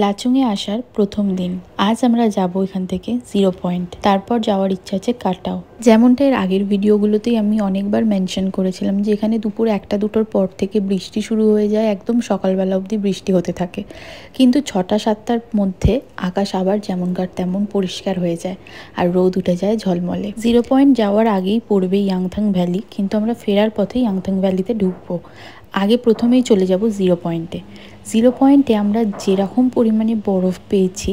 লাচুংয়ে আসার প্রথম দিন। আজ আমরা যাব এখান থেকে 0 পয়েন্ট, তারপর যাওয়ার ইচ্ছা আছে কাটাও। যেমনটা এর আগের ভিডিওগুলোতেই আমি অনেকবার মেনশন করেছিলাম যে এখানে দুপুর 1টা-2টোর পর থেকে বৃষ্টি শুরু হয়ে যায়, একদম সকালবেলা অবধি বৃষ্টি হতে থাকে। কিন্তু 6টা-7টার মধ্যে আকাশ আবার যেমনকার তেমন পরিষ্কার হয়ে যায় আর রোদ উঠে যায় ঝলমলে। 0 পয়েন্ট যাওয়ার আগেই পড়বে ইয়াংথাং ভ্যালি, কিন্তু আমরা ফেরার পথে ইয়াংথাং ভ্যালিতে ঢুকবো। আগে প্রথমেই চলে যাব 0 পয়েন্টে। 0 পয়েন্টে আমরা যেরকম পরিমাণে বরফ পেয়েছি,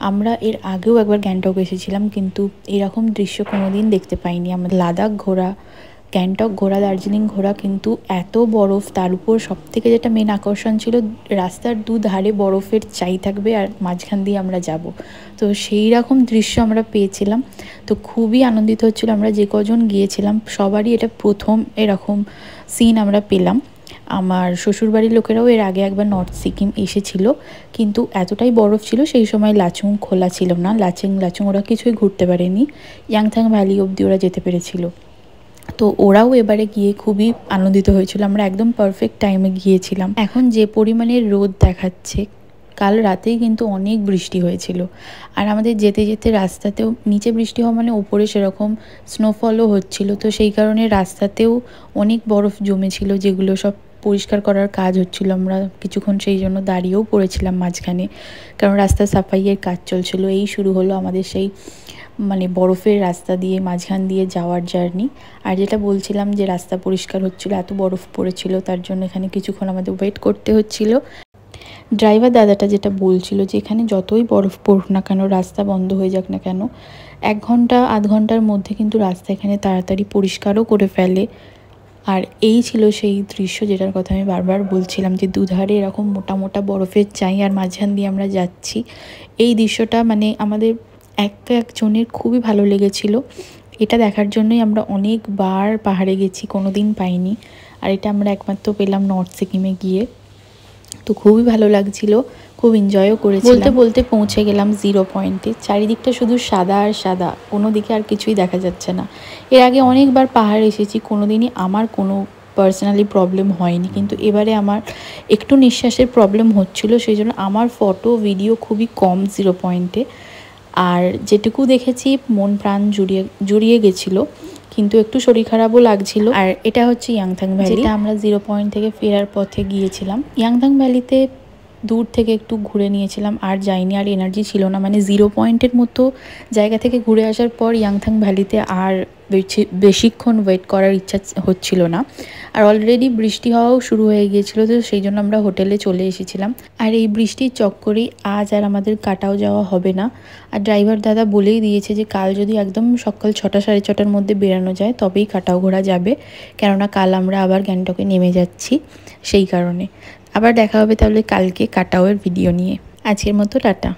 আমরা এর আগেও একবার গ্যাংটক এসেছিলাম, কিন্তু এরকম দৃশ্য কোনোদিন দেখতে পাইনি। আমরা লাদাখ ঘোরা, গ্যাংটক ঘোরা, দার্জিলিং ঘোরা, কিন্তু এত বরফ, তার উপর সবথেকে যেটা মেন আকর্ষণ ছিল রাস্তার দুধারে বরফের চাই থাকবে আর মাঝখান দিয়ে আমরা যাব। তো সেই রকম দৃশ্য আমরা পেয়েছিলাম। তো খুবই আনন্দিত হচ্ছিল। আমরা যে কজন গিয়েছিলাম সবারই এটা প্রথম এরকম সিন আমরা পেলাম। আমার শ্বশুরবাড়ির লোকেরাও এর আগে একবার নর্থ সিকিম এসেছিল, কিন্তু এতটাই বরফ ছিল সেই সময় লাচুং খোলা ছিল না। লাচুং ওরা কিছুই ঘুরতে পারেনি, ইয়াংথাং ভ্যালি অবধি ওরা যেতে পেরেছিল। তো ওরাও এবারে গিয়ে খুবই আনন্দিত হয়েছিল। আমরা একদম পারফেক্ট টাইমে গিয়েছিলাম। এখন যে পরিমাণে রোদ দেখাচ্ছে, কাল রাতেই কিন্তু অনেক বৃষ্টি হয়েছিল। আর আমাদের যেতে যেতে রাস্তাতেও নিচে বৃষ্টি হওয়া মানে ওপরে সেরকম স্নোফলও হচ্ছিল। তো সেই কারণে রাস্তাতেও অনেক বরফ জমেছিল, যেগুলো সব পরিষ্কার করার কাজ হচ্ছিল। আমরা কিছুক্ষণ সেই জন্য দাঁড়িয়েও পড়েছিলাম মাঝখানে, কারণ রাস্তা সাফাইয়ের কাজ চলছিল। এই শুরু হলো আমাদের সেই বরফের রাস্তা দিয়ে মাঝখান দিয়ে যাওয়ার জার্নি। আর যেটা বলছিলাম যে রাস্তা পরিষ্কার হচ্ছিল, এত বরফ পড়েছিল, তার জন্য এখানে কিছুক্ষণ আমাদের ওয়েট করতে হচ্ছিল। ড্রাইভার দাদাটা যেটা বলছিল যে এখানে যতই বরফ পড়ুক না কেন, রাস্তা বন্ধ হয়ে যাক না কেন, 1 ঘন্টা আধ ঘন্টার মধ্যে কিন্তু রাস্তা এখানে তাড়াতাড়ি পরিষ্কারও করে ফেলে। আর এই ছিল সেই দৃশ্য যেটার কথা আমি বারবার বলছিলাম, যে দুধারে এরকম মোটা মোটা বরফের চাই আর মাঝখান দিয়ে আমরা যাচ্ছি। এই দৃশ্যটা আমাদের একজনের খুবই ভালো লেগেছিল। এটা দেখার জন্যই আমরা অনেকবার পাহাড়ে গেছি, কোনো দিন পাইনি। আর এটা আমরা একমাত্র পেলাম নর্থ সিকিমে গিয়ে। তো খুবই ভালো লাগছিল, খুব এনজয়ও করেছিলাম। বলতে বলতে পৌঁছে গেলাম 0 পয়েন্টে। চারিদিকটা শুধু সাদা আর সাদা, কোনো দিকে আর কিছুই দেখা যাচ্ছে না। এর আগে অনেকবার পাহাড় এসেছি, কোনোদিনই আমার কোনো পার্সোনালি প্রবলেম হয়নি, কিন্তু এবারে আমার একটু নিঃশ্বাসের প্রবলেম হচ্ছিল, সেই জন্য আমার ফটো ভিডিও খুবই কম 0 পয়েন্টে। আর যেটুকু দেখেছি মন প্রাণ জুড়িয়ে গেছিলো, কিন্তু একটু শরীর খারাপও লাগছিল। আর এটা হচ্ছে ইয়াংথাং ভ্যালি, যেটা আমরা 0 পয়েন্ট থেকে ফেরার পথে গিয়েছিলাম। ইয়াংথাং ভ্যালিতে দূর থেকে একটু ঘুরে নিয়েছিলাম, আর যাইনি, আর এনার্জি ছিল না। 0 পয়েন্টের মতো জায়গা থেকে ঘুরে আসার পর ইয়াংথাং ভ্যালিতে আর বেশিক্ষণ ওয়েট করার ইচ্ছা হচ্ছিল না। আর অলরেডি বৃষ্টি হওয়াও শুরু হয়ে গিয়েছিল, তো সেই জন্য আমরা হোটেলে চলে এসেছিলাম। আর এই বৃষ্টির চক্করেই আজ আর আমাদের কাটাও যাওয়া হবে না। আর ড্রাইভার দাদা বলেই দিয়েছে যে কাল যদি একদম সকাল 6টা সাড়ে 6টার মধ্যে বেরানো যায় তবেই কাটাও ঘোরা যাবে, কেননা কাল আমরা আবার গ্যাংটকে নেমে যাচ্ছি। সেই কারণে আবার দেখা হবে তাহলে কালকে কাটাওয়ের ভিডিও নিয়ে। আজকের মতো টাটা।